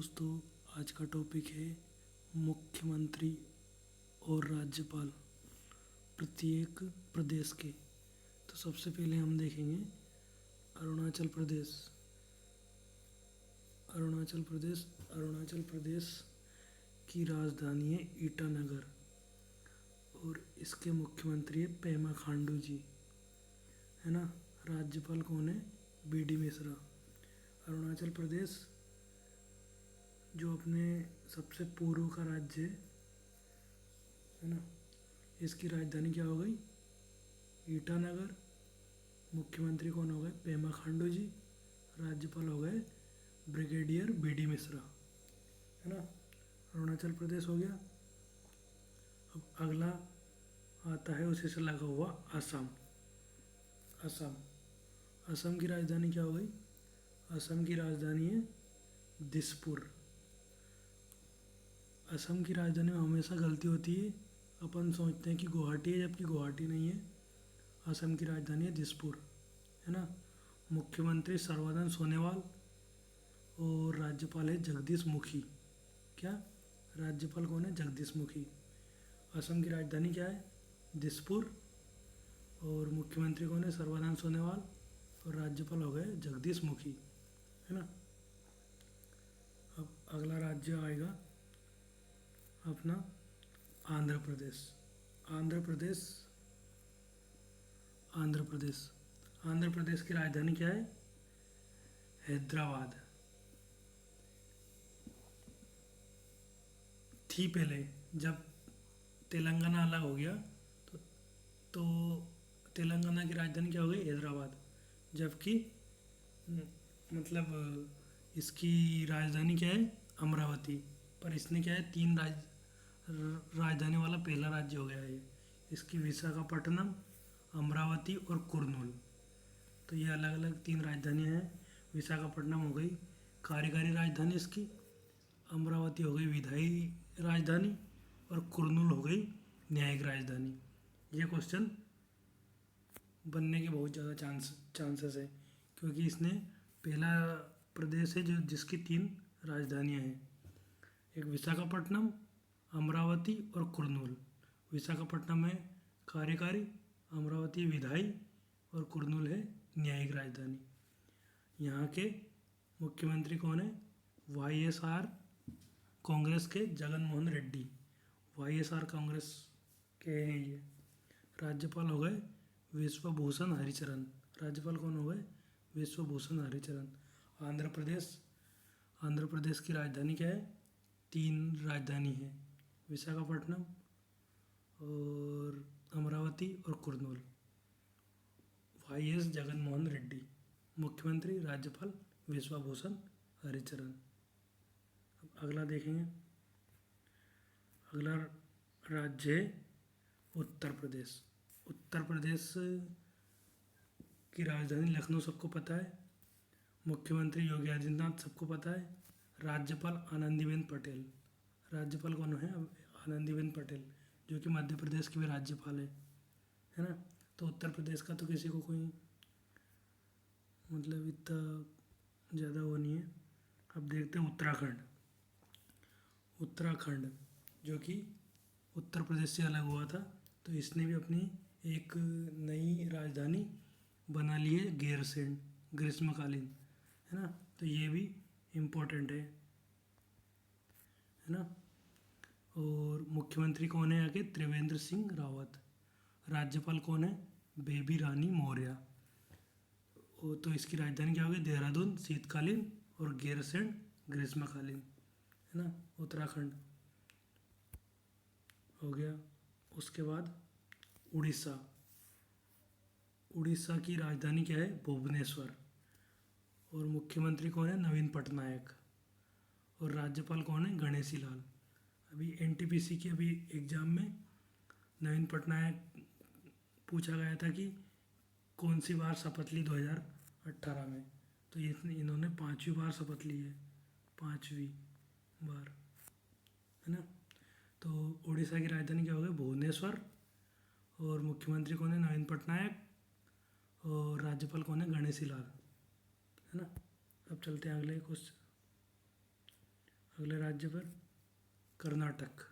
दोस्तों, आज का टॉपिक है मुख्यमंत्री और राज्यपाल प्रत्येक प्रदेश के। तो सबसे पहले हम देखेंगे अरुणाचल प्रदेश। अरुणाचल प्रदेश की राजधानी है ईटानगर और इसके मुख्यमंत्री है पेमा खांडू जी, है ना। राज्यपाल कौन है? बी.डी. मिश्रा। अरुणाचल प्रदेश जो अपने सबसे पूर्व का राज्य है ना, इसकी राजधानी क्या हो गई? ईटानगर। मुख्यमंत्री कौन हो गए? पेमा खांडू जी। राज्यपाल हो गए ब्रिगेडियर बी.डी. मिश्रा, है ना। अरुणाचल प्रदेश हो गया। अब अगला आता है उसी से लगा हुआ असम। असम असम की राजधानी क्या हो गई? असम की राजधानी है दिसपुर। असम की राजधानी में हमेशा गलती होती है, अपन सोचते हैं कि गुवाहाटी है जबकि गुवाहाटी नहीं है। असम की राजधानी है दिसपुर, है ना। मुख्यमंत्री सर्बानंद सोनोवाल और राज्यपाल है जगदीश मुखी। क्या? राज्यपाल कौन है? जगदीश मुखी। असम की राजधानी क्या है? दिसपुर। और मुख्यमंत्री कौन है? सर्बानंद सोनोवाल। और राज्यपाल हो गए जगदीश मुखी, है ना। अब अगला राज्य आएगा अपना आंध्र प्रदेश। आंध्र प्रदेश आंध्र प्रदेश आंध्र प्रदेश की राजधानी क्या है? हैदराबाद थी पहले। जब तेलंगाना अलग हो गया तो तेलंगाना की राजधानी क्या हो गई? हैदराबाद। जबकि इसकी राजधानी क्या है? अमरावती। पर इसने क्या है, राजधानी वाला पहला राज्य हो गया है ये। इसकी विशाखापट्टनम, अमरावती और कुर्नूल। तो ये अलग अलग तीन राजधानियाँ हैं। विशाखापट्टनम हो गई कार्यकारी राजधानी इसकी, अमरावती हो गई विधायी राजधानी और कुर्नूल हो गई न्यायिक राजधानी। ये क्वेश्चन बनने के बहुत ज़्यादा चांसेस है क्योंकि इसने पहला प्रदेश है जो जिसकी तीन राजधानियाँ हैं, एक विशाखापट्टनम, अमरावती और कुर्नूल। विशाखापट्टनम है कार्यकारी, अमरावती विधायी और कुर्नूल है न्यायिक राजधानी। यहाँ के मुख्यमंत्री कौन है? वाई.एस.आर. कांग्रेस के जगन मोहन रेड्डी। वाई.एस.आर. कांग्रेस के हैं ये। राज्यपाल हो गए विश्वभूषण हरिचरण। राज्यपाल कौन हो गए? विश्वभूषण हरिचरण। आंध्र प्रदेश की राजधानी क्या है? तीन राजधानी है, विशाखापट्टनम और अमरावती और कुर्नूल। वाई.एस. जगन मोहन रेड्डी मुख्यमंत्री, राज्यपाल विश्वभूषण हरिचरण। अब अगला देखेंगे। अगला राज्य है उत्तर प्रदेश। उत्तर प्रदेश की राजधानी लखनऊ सबको पता है। मुख्यमंत्री योगी आदित्यनाथ सबको पता है। राज्यपाल आनंदीबेन पटेल। राज्यपाल कौन है? आनंदीबेन पटेल, जो कि मध्य प्रदेश की भी राज्यपाल है ना। तो उत्तर प्रदेश का तो किसी को कोई इतना ज़्यादा वो नहीं है। अब देखते हैं उत्तराखंड। उत्तराखंड जो कि उत्तर प्रदेश से अलग हुआ था, तो इसने भी अपनी एक नई राजधानी बना ली है, गैरसैंण, ग्रीष्मकालीन, है ना। तो ये भी इम्पोर्टेंट है ना। और मुख्यमंत्री कौन है आगे? त्रिवेंद्र सिंह रावत। राज्यपाल कौन है? बेबी रानी मौर्य। वो तो इसकी राजधानी क्या होगी? देहरादून शीतकालीन और गैरसैंण ग्रीष्मकालीन, है ना। उत्तराखंड हो गया। उसके बाद उड़ीसा। उड़ीसा की राजधानी क्या है? भुवनेश्वर। और मुख्यमंत्री कौन है? नवीन पटनायक। और राज्यपाल कौन है? गणेशी लाल। अभी एनटीपीसी की एग्ज़ाम में नवीन पटनायक पूछा गया था कि कौन सी बार शपथ ली 2018 में, तो इन्होंने 5वीं बार शपथ ली है, 5वीं बार, है ना। तो उड़ीसा की राजधानी क्या होगी? भुवनेश्वर। और मुख्यमंत्री कौन है? नवीन पटनायक। और राज्यपाल कौन है? गणेशी लाल, है ना। अब चलते हैं अगले क्वेश्चन। अगले राज्य पर कर्नाटक।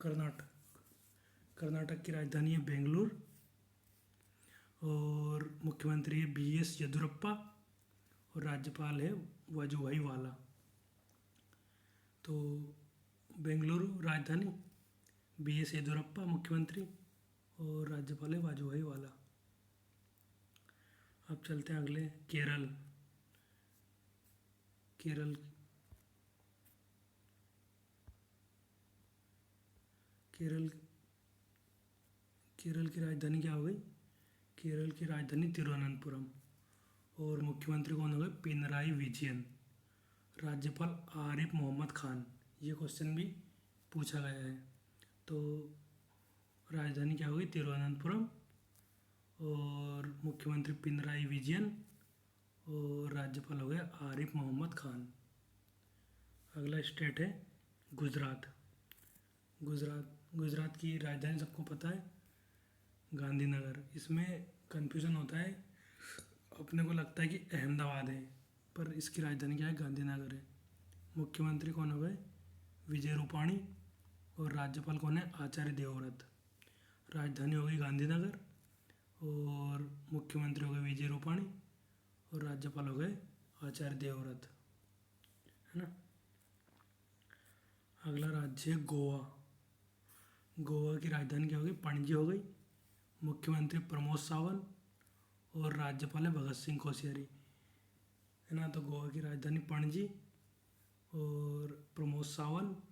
कर्नाटक कर्नाटक की राजधानी है बेंगलुरु और मुख्यमंत्री है BS येदियुरप्पा और राज्यपाल है वजुभाई वाला। तो बेंगलुरु राजधानी, BS येदियुरप्पा मुख्यमंत्री और राज्यपाल है वाजुभाई वाला। अब चलते हैं अगले केरल। केरल केरल केरल की राजधानी क्या हो गई? केरल की राजधानी तिरुवनंतपुरम और मुख्यमंत्री कौन हो गए? पिनराई विजयन। राज्यपाल आरिफ मोहम्मद खान। ये क्वेश्चन भी पूछा गया है। तो राजधानी क्या हो गई? तिरुवनंतपुरम और मुख्यमंत्री पिनराई विजयन और राज्यपाल हो गया आरिफ मोहम्मद खान। अगला स्टेट है गुजरात। गुजरात की राजधानी सबको पता है, गांधीनगर। इसमें कंफ्यूजन होता है, अपने को लगता है कि अहमदाबाद है, पर इसकी राजधानी क्या है? गांधीनगर है। मुख्यमंत्री कौन हो गए? विजय रूपाणी और राज्यपाल कौन है? आचार्य देवव्रत। राजधानी हो गई गांधीनगर और मुख्यमंत्री हो गए विजय रूपाणी और राज्यपाल हो गए आचार्य देवव्रत, है ना। अगला राज्य है गोवा। गोवा की राजधानी क्या हो गई? पणजी हो गई। मुख्यमंत्री प्रमोद सावंत और राज्यपाल है भगत सिंह कोश्यारी, है ना। तो गोवा की राजधानी पणजी और प्रमोद सावंत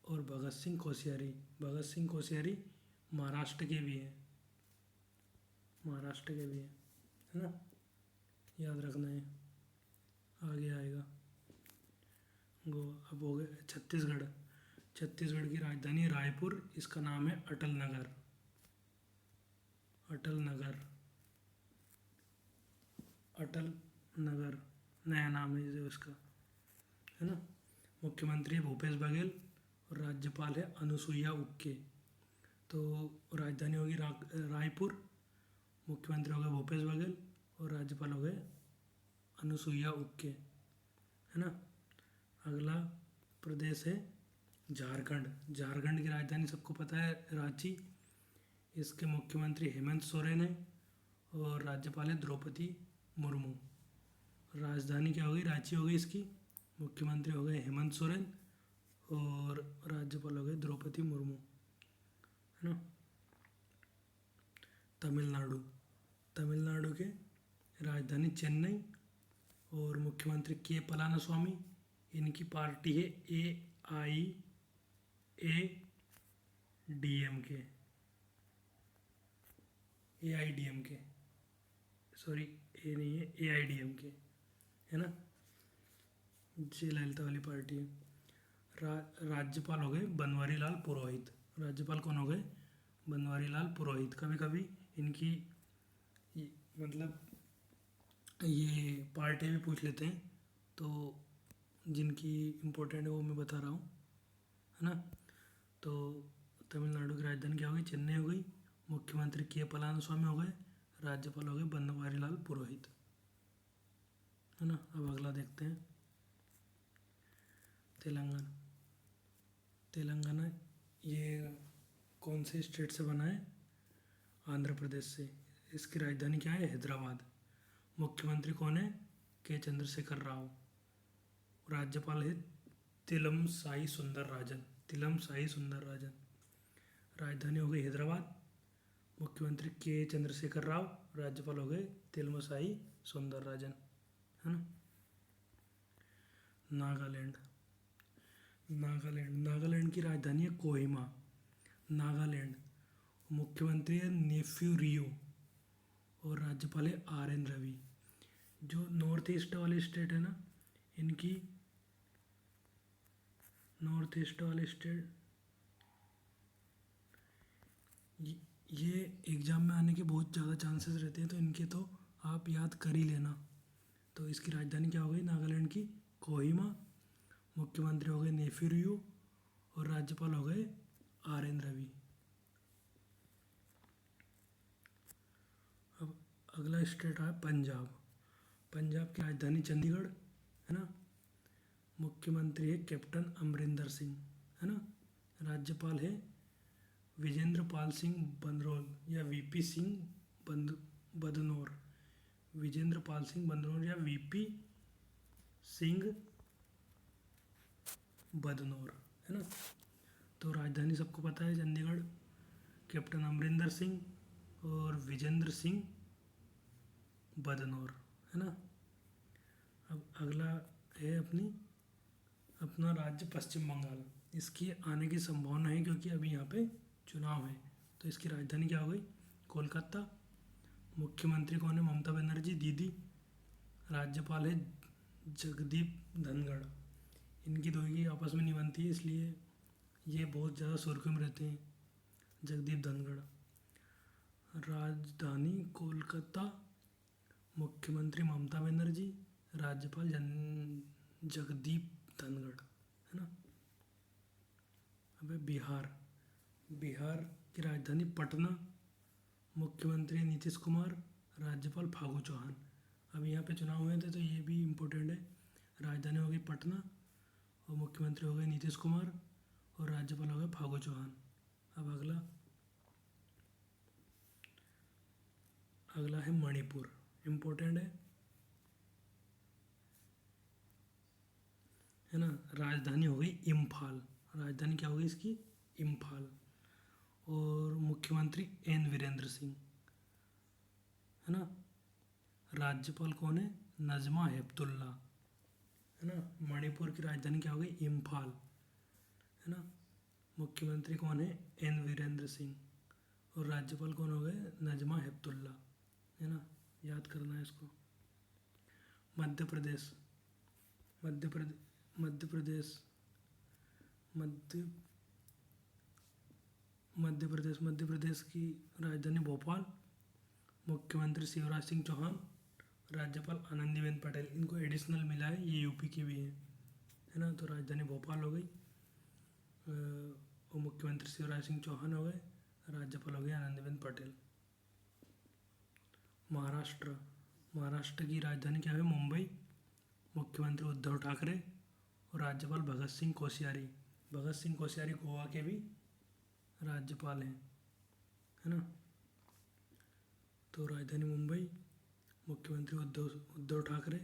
और भगत सिंह कोश्यारी। भगत सिंह कोश्यारी महाराष्ट्र के भी हैं, महाराष्ट्र के भी हैं, है ना, याद रखना है, आगे आएगा। गोवा। अब हो गए छत्तीसगढ़। छत्तीसगढ़ की राजधानी रायपुर, इसका नाम है अटल नगर। अटल नगर, अटल नगर नया नाम है जो इसका, है ना। मुख्यमंत्री भूपेश बघेल और राज्यपाल है अनुसुईया उइके। तो राजधानी होगी रायपुर, मुख्यमंत्री हो गए भूपेश बघेल और राज्यपाल हो गए अनुसुईया उइके, है ना। अगला प्रदेश है झारखंड। झारखंड की राजधानी सबको पता है रांची। इसके मुख्यमंत्री हेमंत सोरेन है और राज्यपाल है द्रौपदी मुर्मू। राजधानी क्या होगी? रांची हो गई इसकी। मुख्यमंत्री हो गए हेमंत सोरेन और राज्यपाल हो गए द्रौपदी मुर्मू, है ना। तमिलनाडु। तमिलनाडु के राजधानी चेन्नई और मुख्यमंत्री के पलानीस्वामी। इनकी पार्टी है AIADMK। AIDMK, सॉरी, ए नहीं है, AIDMK, है ना। जयललिता वाली पार्टी है। राज्यपाल हो गए बनवारी लाल पुरोहित। राज्यपाल कौन हो गए? बनवारी लाल पुरोहित। कभी कभी इनकी मतलब ये पार्टी भी पूछ लेते हैं, तो जिनकी इम्पोर्टेंट है वो मैं बता रहा हूँ, है ना। तो तमिलनाडु की राजधानी क्या हो गई? चेन्नई हो गई। मुख्यमंत्री के पलानीस्वामी हो गए, राज्यपाल हो गए बनवारी लाल पुरोहित, है ना। अब अगला देखते हैं तेलंगाना। तेलंगाना ये कौन से स्टेट से बना है? आंध्र प्रदेश से। इसकी राजधानी क्या है? हैदराबाद। मुख्यमंत्री कौन है? के चंद्रशेखर राव। राज्यपाल है तिलमसाई सुंदरराजन। तिलमसाई सुंदरराजन। राजधानी हो गई हैदराबाद। मुख्यमंत्री के चंद्रशेखर राव, राज्यपाल हो गए तिलमसाई सुंदरराजन, है ना। नागालैंड। नागालैंड की राजधानी है कोहिमा। नागालैंड। मुख्यमंत्री है नेफ्यू रियो और राज्यपाल है RN रवि। जो नॉर्थ ईस्ट वाले स्टेट है ना, इनकी नॉर्थ ईस्ट वाले स्टेट ये एग्ज़ाम में आने के बहुत ज़्यादा चांसेस रहते हैं, तो इनके तो आप याद कर ही लेना। तो इसकी राजधानी क्या हो गई नागालैंड की? कोहिमा। मुख्यमंत्री हो गए नेफ्यू रियो और राज्यपाल हो गए RN रवि। अब अगला स्टेट है पंजाब। पंजाब की राजधानी चंडीगढ़, है ना। मुख्यमंत्री है कैप्टन अमरिंदर सिंह, है ना। राज्यपाल है विजेंद्र पाल सिंह बंदरौल या वीपी सिंह बदनौर, विजेंद्र पाल सिंह बंदरौल या वीपी सिंह बदनौर, है ना। तो राजधानी सबको पता है चंडीगढ़, कैप्टन अमरिंदर सिंह और विजेंद्र सिंह बदनौर, है ना। अब अगला है अपना राज्य पश्चिम बंगाल। इसकी आने की संभावना है क्योंकि अभी यहाँ पे चुनाव है। तो इसकी राजधानी क्या हो गई? कोलकाता। मुख्यमंत्री कौन है? ममता बनर्जी दीदी। राज्यपाल है जगदीप धनखड़। इनकी दो की आपस में नहीं बनती है, इसलिए ये बहुत ज़्यादा सुर्खियों में रहते हैं, जगदीप धनखड़। राजधानी कोलकाता, मुख्यमंत्री ममता बनर्जी, राज्यपाल जगदीप धनखड़, है ना। अब बिहार की राजधानी पटना, मुख्यमंत्री नीतीश कुमार, राज्यपाल फागू चौहान। अब यहाँ पे चुनाव हुए थे तो ये भी इम्पोर्टेंट है। राजधानी हो गई पटना और मुख्यमंत्री हो गए नीतीश कुमार और राज्यपाल हो गए फागू चौहान। अब अगला है मणिपुर, इम्पोर्टेंट है ना। राजधानी हो गई इम्फाल। राजधानी क्या होगी इसकी? इम्फाल। और मुख्यमंत्री एन वीरेंद्र सिंह, है ना। राज्यपाल कौन है? नजमा हेपतुल्ला, है ना। मणिपुर की राजधानी क्या हो गई? इम्फाल, है ना। मुख्यमंत्री कौन है? एन वीरेंद्र सिंह और राज्यपाल कौन हो गए? नजमा हेपतुल्ला, है ना। याद करना है इसको। मध्य प्रदेश मध्य प्रदेश मध्य प्रदेश मध्य मध्य प्रदेश मध्य प्रदेश की राजधानी भोपाल, मुख्यमंत्री शिवराज सिंह चौहान, राज्यपाल आनंदीबेन पटेल। इनको एडिशनल मिला है, ये यूपी की भी है ना। तो राजधानी भोपाल हो गई और मुख्यमंत्री शिवराज सिंह चौहान हो गए, राज्यपाल हो गए आनंदीबेन पटेल। महाराष्ट्र की राजधानी क्या है? मुंबई, मुख्यमंत्री उद्धव ठाकरे और राज्यपाल भगत सिंह कोश्यारी। भगत सिंह कोश्यारी गोवा के भी राज्यपाल हैं, है ना। तो राजधानी मुंबई, मुख्यमंत्री उद्धव ठाकरे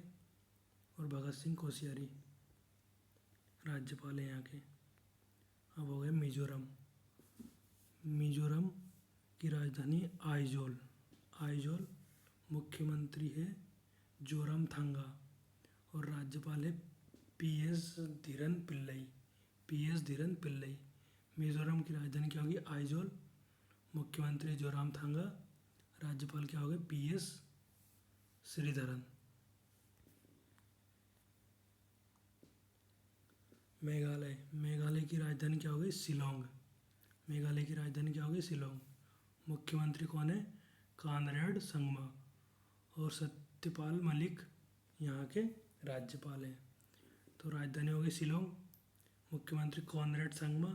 और भगत सिंह कोश्यारी राज्यपाल हैं यहाँ के। अब हो गए मिजोरम की राजधानी आइजोल, मुख्यमंत्री है जोरामथांगा और राज्यपाल है पीएस धीरन पिल्लई। मिजोरम की राजधानी क्या होगी? आइजोल, मुख्यमंत्री जोरामथांगा, राज्यपाल क्या होगा? पीएस श्रीधरन। मेघालय की राजधानी क्या होगी? शिलोंग। मुख्यमंत्री कौन है? कानराड संगमा और सत्यपाल मलिक यहाँ के राज्यपाल हैं। तो राजधानी हो गई शिलोंग, मुख्यमंत्री कॉनरेड संगमा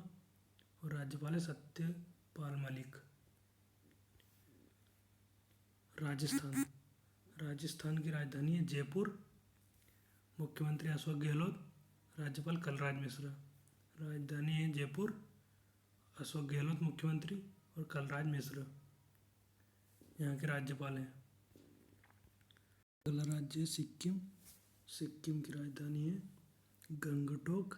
और राज्यपाल है सत्यपाल मलिक। राजस्थान की राजधानी है जयपुर, मुख्यमंत्री अशोक गहलोत, राज्यपाल कलराज मिश्र। राजधानी है जयपुर, अशोक गहलोत मुख्यमंत्री और कलराज मिश्र यहाँ के राज्यपाल हैं। अगला राज्य है सिक्किम की राजधानी है गंगटोक,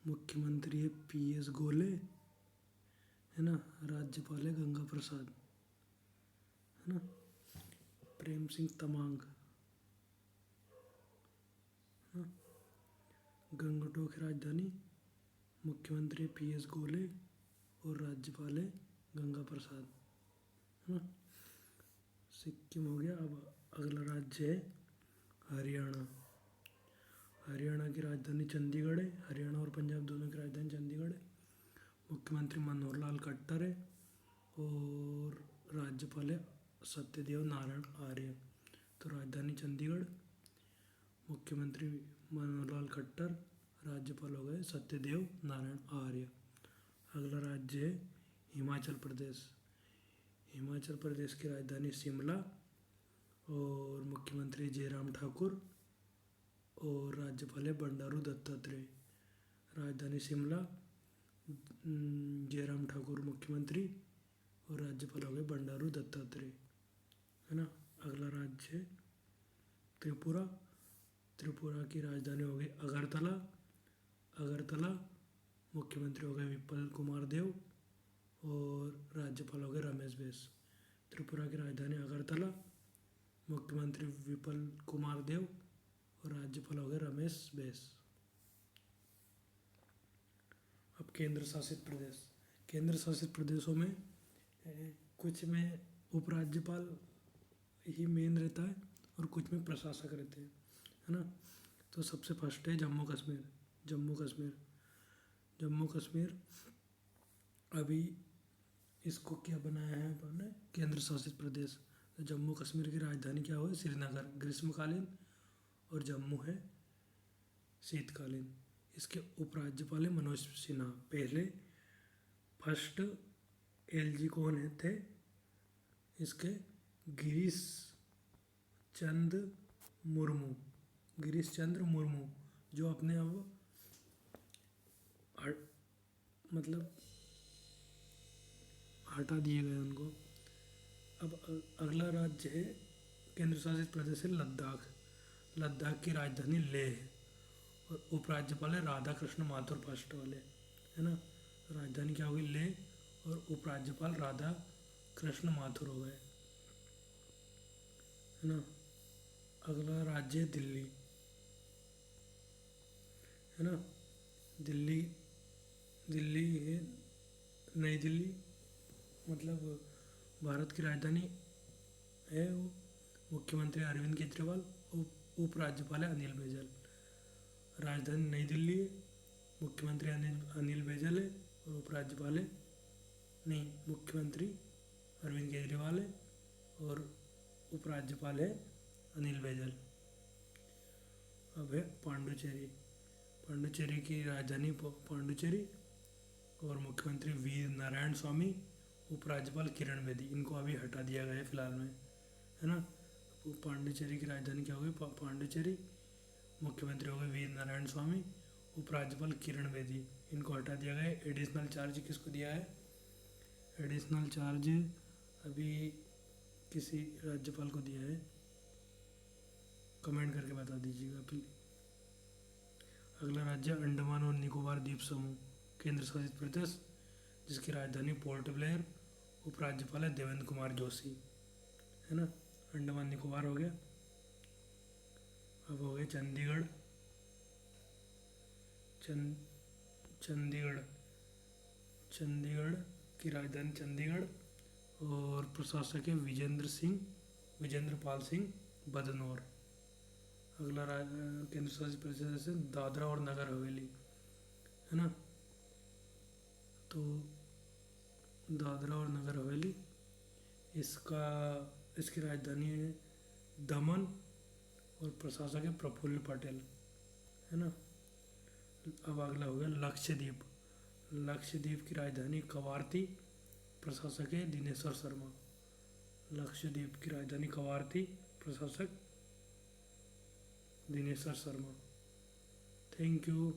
मुख्यमंत्री है पीएस गोले, है ना। राज्यपाल है गंगा प्रसाद, है ना। प्रेम सिंह तमांग, है ना। गंगटोक की राजधानी, मुख्यमंत्री पीएस गोले और राज्यपाल है गंगा प्रसाद, है ना। सिक्किम हो गया। अब अगला राज्य है हरियाणा की राजधानी चंडीगढ़ है। हरियाणा और पंजाब दोनों की राजधानी चंडीगढ़ है। मुख्यमंत्री मनोहर लाल खट्टर है और राज्यपाल है सत्यदेव नारायण आर्य। तो राजधानी चंडीगढ़, मुख्यमंत्री मनोहर लाल खट्टर, राज्यपाल हो गए सत्यदेव नारायण आर्य। अगला राज्य है हिमाचल प्रदेश की राजधानी शिमला और मुख्यमंत्री जयराम ठाकुर और राज्यपाल है बंडारू दत्तात्रेय। राजधानी शिमला, जयराम ठाकुर मुख्यमंत्री और राज्यपाल हो गए बंडारू दत्तात्रेय, है ना। अगला राज्य है त्रिपुरा। त्रिपुरा की राजधानी हो गई अगरतला। अगरतला, मुख्यमंत्री हो गए विप्ल कुमार देव और राज्यपाल हो गए रमेश बैस। त्रिपुरा की राजधानी अगरतला, मुख्यमंत्री विप्ल कुमार देव और राज्यपाल हो गए रमेश बैस। अब केंद्र शासित प्रदेश। केंद्र शासित प्रदेशों में कुछ में उपराज्यपाल ही मेन रहता है और कुछ में प्रशासक रहते हैं, है ना। तो सबसे फर्स्ट है जम्मू कश्मीर। जम्मू कश्मीर, जम्मू कश्मीर अभी इसको क्या बनाया है अपन ने, केंद्र शासित प्रदेश। तो जम्मू कश्मीर की राजधानी क्या हो, श्रीनगर ग्रीष्मकालीन और जम्मू है शीतकालीन। इसके उपराज्यपाल है मनोज सिन्हा। पहले फर्स्ट एलजी कौन है थे इसके, गिरीश चंद्र मुर्मू। गिरीश चंद्र मुर्मू जो अपने अब मतलब हटा दिए गए उनको। अब अगला राज्य है केंद्र शासित प्रदेश है लद्दाख। लद्दाख की राजधानी लेह है और उपराज्यपाल है राधा कृष्ण माथुर फर्स्ट वाले, है ना। राजधानी क्या होगी लेह और उपराज्यपाल राधा कृष्ण माथुर हो गए, है ना। अगला राज्य है दिल्ली, है ना। दिल्ली, दिल्ली है नई दिल्ली, मतलब भारत की राजधानी है वो। मुख्यमंत्री अरविंद केजरीवाल, उपराज्यपाल है अनिल बैजल। राजधानी नई दिल्ली है, मुख्यमंत्री अनिल बैजल है और उपराज्यपाल है नहीं मुख्यमंत्री अरविंद केजरीवाल है और उपराज्यपाल है अनिल बैजल। अब है पांडुचेरी। पांडुचेरी की राजधानी पांडुचेरी और मुख्यमंत्री वी नारायण स्वामी, उपराज्यपाल किरण बेदी। इनको अभी हटा दिया गया है फिलहाल में, है ना। पांडुचेरी की राजधानी क्या होगी पांडुचेरी, मुख्यमंत्री हो गए वी नारायण स्वामी, उपराज्यपाल किरण बेदी। इनको हटा दिया गया है। एडिशनल चार्ज किसको दिया है, एडिशनल चार्ज अभी किसी राज्यपाल को दिया है, कमेंट करके बता दीजिएगा प्लीज। अगला राज्य अंडमान और निकोबार द्वीप समूह, केंद्र शासित प्रदेश जिसकी राजधानी पोर्ट ब्लेयर, उपराज्यपाल है देवेंद्र कुमार जोशी, है ना। अंडमान निकोबार हो गया। अब हो गया चंडीगढ़। चंडीगढ़, चंडीगढ़ की राजधानी चंडीगढ़ और प्रशासक है विजेंद्र पाल सिंह बदनौर। अगला केंद्र शासित प्रदेश है दादरा और नगर हवेली, है ना। तो दादरा और नगर हवेली इसकी राजधानी है दमन और प्रशासक है प्रफुल्ल पटेल, है ना। अब अगला हो गया लक्षद्वीप। लक्षद्वीप की राजधानी कवारती, प्रशासक है दिनेश्वर शर्मा। लक्षद्वीप की राजधानी कवारती, प्रशासक दिनेश्वर शर्मा। Thank you.